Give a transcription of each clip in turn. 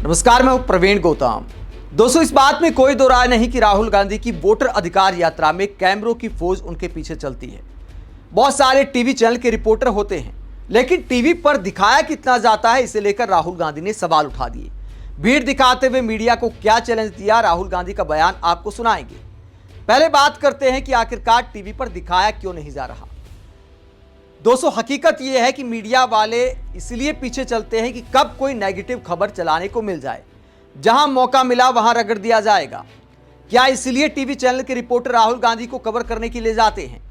नमस्कार, मैं हूं प्रवीण गौतम। दोस्तों, इस बात में कोई दो राय नहीं कि राहुल गांधी की वोटर अधिकार यात्रा में कैमरों की फौज उनके पीछे चलती है। बहुत सारे टीवी चैनल के रिपोर्टर होते हैं, लेकिन टीवी पर दिखाया कितना जाता है, इसे लेकर राहुल गांधी ने सवाल उठा दिए। भीड़ दिखाते हुए मीडिया को क्या चैलेंज दिया, राहुल गांधी का बयान आपको सुनाएंगे। पहले बात करते हैं कि आखिरकार टीवी पर दिखाया क्यों नहीं जा रहा। दोस्तों, हकीकत यह है कि मीडिया वाले इसलिए पीछे चलते हैं कि कब कोई नेगेटिव खबर चलाने को मिल जाए, जहां मौका मिला वहां रगड़ दिया जाएगा। क्या इसलिए टीवी चैनल के रिपोर्टर राहुल गांधी को कवर करने के लिए जाते हैं,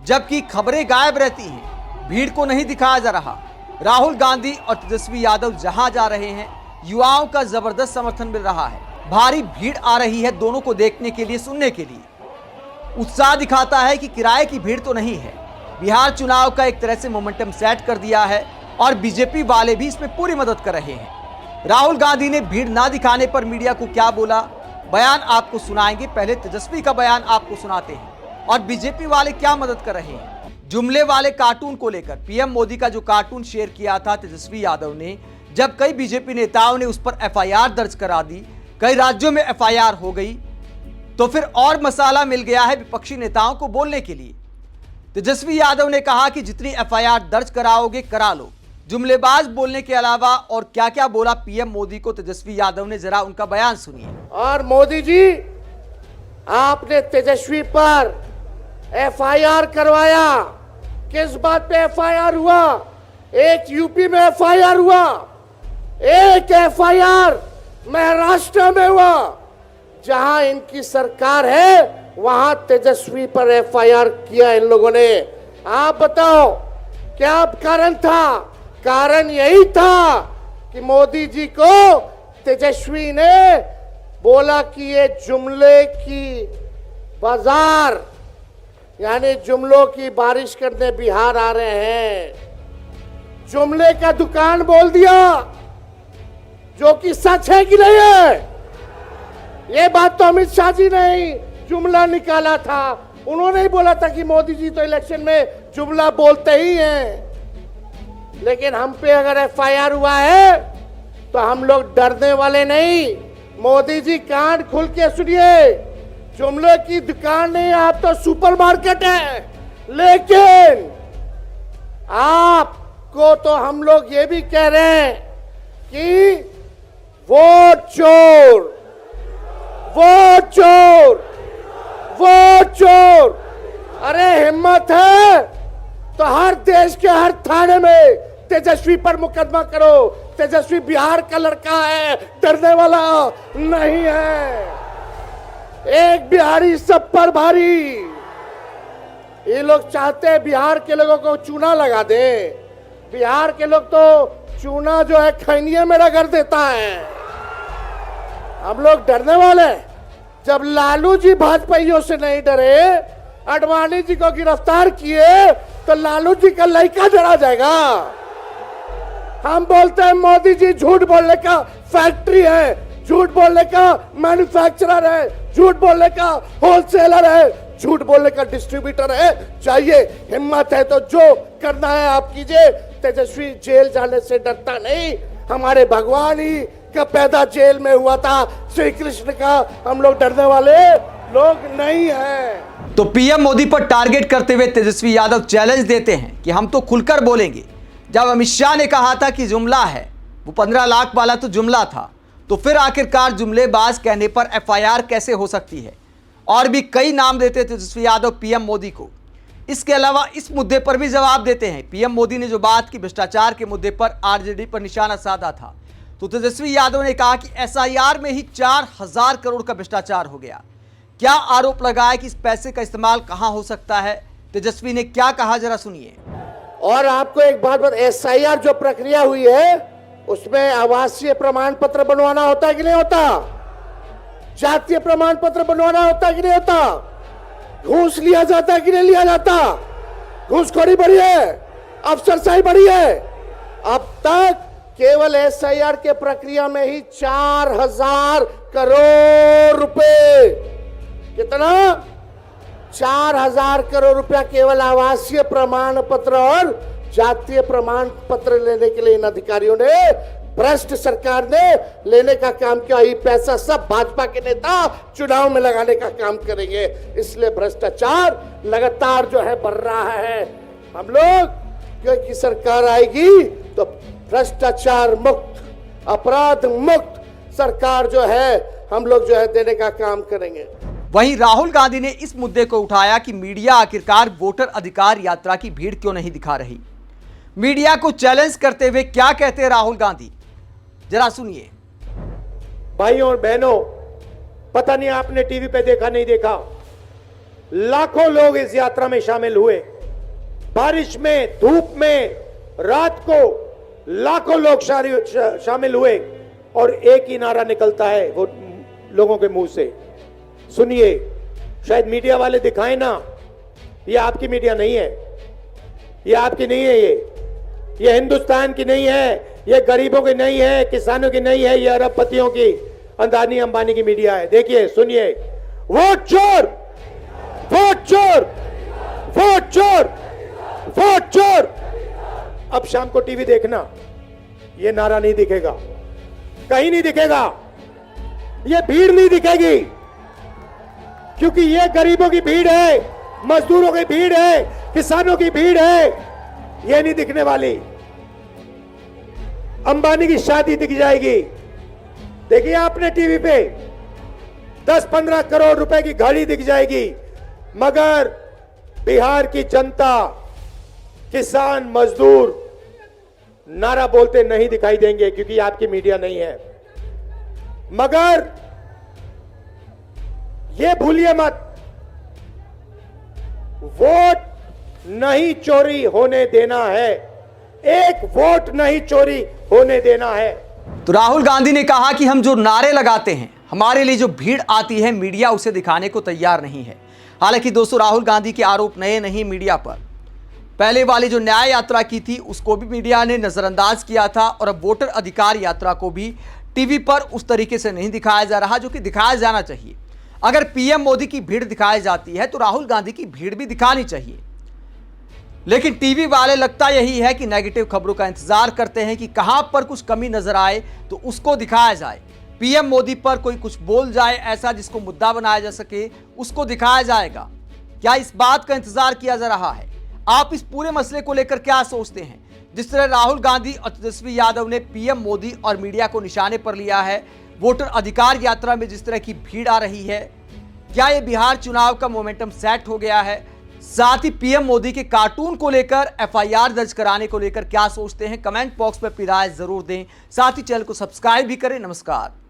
जबकि खबरें गायब रहती हैं, भीड़ को नहीं दिखाया जा रहा। राहुल गांधी और तेजस्वी यादव जहां जा रहे हैं, युवाओं का जबरदस्त समर्थन मिल रहा है, भारी भीड़ आ रही है दोनों को देखने के लिए, सुनने के लिए। उत्साह दिखाता है कि किराए की भीड़ तो नहीं है। बिहार चुनाव का एक तरह से मोमेंटम सेट कर दिया है और बीजेपी वाले भी इसमें पूरी मदद कर रहे हैं। राहुल गांधी ने भीड़ ना दिखाने पर मीडिया को क्या बोला, बयान आपको सुनाएंगे। पहले तेजस्वी का बयान आपको सुनाते हैं और बीजेपी वाले क्या मदद कर रहे हैं। जुमले वाले कार्टून को लेकर पीएम मोदी का जो कार्टून शेयर किया था तेजस्वी यादव ने, जब कई बीजेपी नेताओं ने उस पर एफआईआर दर्ज करा दी, कई राज्यों में एफआईआर हो गई, तो फिर और मसाला मिल गया है विपक्षी नेताओं को बोलने के लिए। तेजस्वी यादव ने कहा कि जितनी एफआईआर दर्ज कराओगे करा लो। जुमलेबाज बोलने के अलावा और क्या क्या बोला पीएम मोदी को तेजस्वी यादव ने, जरा उनका बयान सुनिए। और मोदी जी, आपने तेजस्वी पर एफआईआर करवाया। किस बात पे एफआईआर हुआ? एक यूपी में एफआईआर हुआ, एक एफआईआर महाराष्ट्र में हुआ। जहां इनकी सरकार है वहां तेजस्वी पर एफआईआर किया इन लोगों ने। आप बताओ क्या कारण था? कारण यही था कि मोदी जी को तेजस्वी ने बोला कि ये जुमले की बाजार, यानी जुमलों की बारिश करने बिहार आ रहे हैं। जुमले का दुकान बोल दिया, जो कि सच है कि नहीं है। ये बात तो अमित शाह जी ने जुमला निकाला था। उन्होंने ही बोला था कि मोदी जी तो इलेक्शन में जुमला बोलते ही हैं। लेकिन हम पे अगर एफआईआर हुआ है तो हम लोग डरने वाले नहीं। मोदी जी कान खुल के सुनिए, जुमले की दुकान नहीं, आप तो सुपरमार्केट है। लेकिन आपको तो हम लोग ये भी कह रहे हैं कि वोट चोर, वोट चोर, वोट चोर। अरे हिम्मत है तो हर देश के हर थाने में तेजस्वी पर मुकदमा करो। तेजस्वी बिहार का लड़का है, डरने वाला नहीं है। एक बिहारी सब पर भारी। ये लोग चाहते हैं बिहार के लोगों को चूना लगा दे। बिहार के लोग तो चूना जो है खैनिये में रगड़ देता है। हम लोग डरने वाले। जब लालू जी भाजपाइयों से नहीं डरे, अडवाणी जी को गिरफ्तार किए, तो लालू जी का लड़का डरा जाएगा। हम बोलते हैं मोदी जी झूठ बोलने का फैक्ट्री है, झूठ बोलने का मैन्युफैक्चरर है, झूठ बोलने का होलसेलर है, झूठ बोलने का डिस्ट्रीब्यूटर है। चाहिए हिम्मत है तो जो करना है आप कीजिए। तेजस्वी जेल जाने से डरता नहीं। हमारे भगवान ही का पैदा जेल में हुआ था, श्री कृष्ण का। हम लोग डरने वाले लोग नहीं हैं। तो पीएम मोदी पर टारगेट करते हुए तेजस्वी यादव चैलेंज देते हैं कि हम तो खुलकर बोलेंगे। जब अमित शाह ने कहा था कि जुमला है, वो 15 लाख वाला तो जुमला था, तो फिर आखिरकार जुमलेबाज कहने पर एफआईआर कैसे हो सकती है? और भी कई नाम देते तेजस्वी यादव पीएम मोदी को। इसके अलावा इस मुद्दे पर भी जवाब देते हैं। पीएम मोदी ने जो बात की भ्रष्टाचार के मुद्दे पर आरजेडी पर निशाना साधा था, तो तेजस्वी यादव ने कहा कि एसआईआर में ही 4000 करोड़ का भ्रष्टाचार हो गया। क्या आरोप लगाया कि इस पैसे का इस्तेमाल कहां हो सकता है? तेजस्वी ने क्या कहा, जरा सुनिए। और आपको एक बात बता, एसआईआर जो प्रक्रिया हुई है उसमें आवासीय प्रमाण पत्र बनवाना होता है कि नहीं होता? जातीय प्रमाण पत्र बनवाना होता है कि नहीं होता? घूस लिया जाता है कि नहीं लिया जाता? घूसखोरी बढ़ी है, अफसरशाही बढ़ी है। अब तक केवल एसआईआर के प्रक्रिया में ही 4000 करोड़ रुपए, कितना? 4000 करोड़ रुपया केवल आवासीय प्रमाण पत्र और जातीय प्रमाण पत्र लेने के लिए इन अधिकारियों ने भ्रष्ट सरकार ने लेने का काम किया। ये पैसा सब भाजपा के नेता चुनाव में लगाने का काम करेंगे, इसलिए भ्रष्टाचार लगातार जो है बढ़ रहा है। हम लोग क्योंकि सरकार आएगी तो भ्रष्टाचार मुक्त, अपराध मुक्त सरकार जो है हम लोग जो है देने का काम करेंगे। वहीं राहुल गांधी ने इस मुद्दे को उठाया कि मीडिया आखिरकार वोटर अधिकार यात्रा की भीड़ क्यों नहीं दिखा रही। मीडिया को चैलेंज करते हुए क्या कहते हैं राहुल गांधी, जरा सुनिए। भाइयों और बहनों, पता नहीं आपने टीवी पे देखा नहीं देखा, लाखों लोग इस यात्रा में शामिल हुए। बारिश में, धूप में, रात को लाखों लोग शामिल हुए और एक ही नारा निकलता है वो लोगों के मुंह से। सुनिए, शायद मीडिया वाले दिखाएं ना, ये आपकी मीडिया नहीं है, ये आपकी नहीं है, ये हिंदुस्तान की नहीं है, ये गरीबों की नहीं है, किसानों की नहीं है, ये अरबपतियों की, अदानी अंबानी की मीडिया है। देखिए, सुनिए, वोट चोर, वोट चोर, वोट चोर, वोट चोर। अब शाम को टीवी देखना, ये नारा नहीं दिखेगा, कहीं नहीं दिखेगा, ये भीड़ नहीं दिखेगी, क्योंकि ये गरीबों की भीड़ है, मजदूरों की भीड़ है, किसानों की भीड़ है, ये नहीं दिखने वाली। अंबानी की शादी दिख जाएगी। देखिए आपने टीवी पे 10-15 करोड़ रुपए की गाड़ी दिख जाएगी, मगर बिहार की जनता, किसान, मजदूर नारा बोलते नहीं दिखाई देंगे, क्योंकि आपकी मीडिया नहीं है। मगर ये भूलिए मत, वोट नहीं चोरी होने देना है, एक वोट नहीं चोरी होने देना है। तो राहुल गांधी ने कहा कि हम जो नारे लगाते हैं, हमारे लिए जो भीड़ आती है, मीडिया उसे दिखाने को तैयार नहीं है। हालांकि दोस्तों, राहुल गांधी के आरोप नए नहीं मीडिया पर। पहले वाली जो न्याय यात्रा की थी उसको भी मीडिया ने नजरअंदाज किया था, और अब वोटर अधिकार यात्रा को भी टीवी पर उस तरीके से नहीं दिखाया जा रहा जो कि दिखाया जाना चाहिए। अगर पीएम मोदी की भीड़ दिखाई जाती है तो राहुल गांधी की भीड़ भी दिखानी चाहिए। लेकिन टीवी वाले लगता यही है कि नेगेटिव खबरों का इंतजार करते हैं कि कहां पर कुछ कमी नजर आए तो उसको दिखाया जाए। पीएम मोदी पर कोई कुछ बोल जाए ऐसा जिसको मुद्दा बनाया जा सके, उसको दिखाया जाएगा। क्या इस बात का इंतजार किया जा रहा है? आप इस पूरे मसले को लेकर क्या सोचते हैं? जिस तरह राहुल गांधी और तेजस्वी यादव ने पीएम मोदी और मीडिया को निशाने पर लिया है, वोटर अधिकार यात्रा में जिस तरह की भीड़ आ रही है, क्या यह बिहार चुनाव का मोमेंटम सेट हो गया है? साथ ही पीएम मोदी के कार्टून को लेकर एफआईआर दर्ज कराने को लेकर क्या सोचते हैं? कमेंट बॉक्स में अपनी राय जरूर दें। साथ ही चैनल को सब्सक्राइब भी करें। नमस्कार।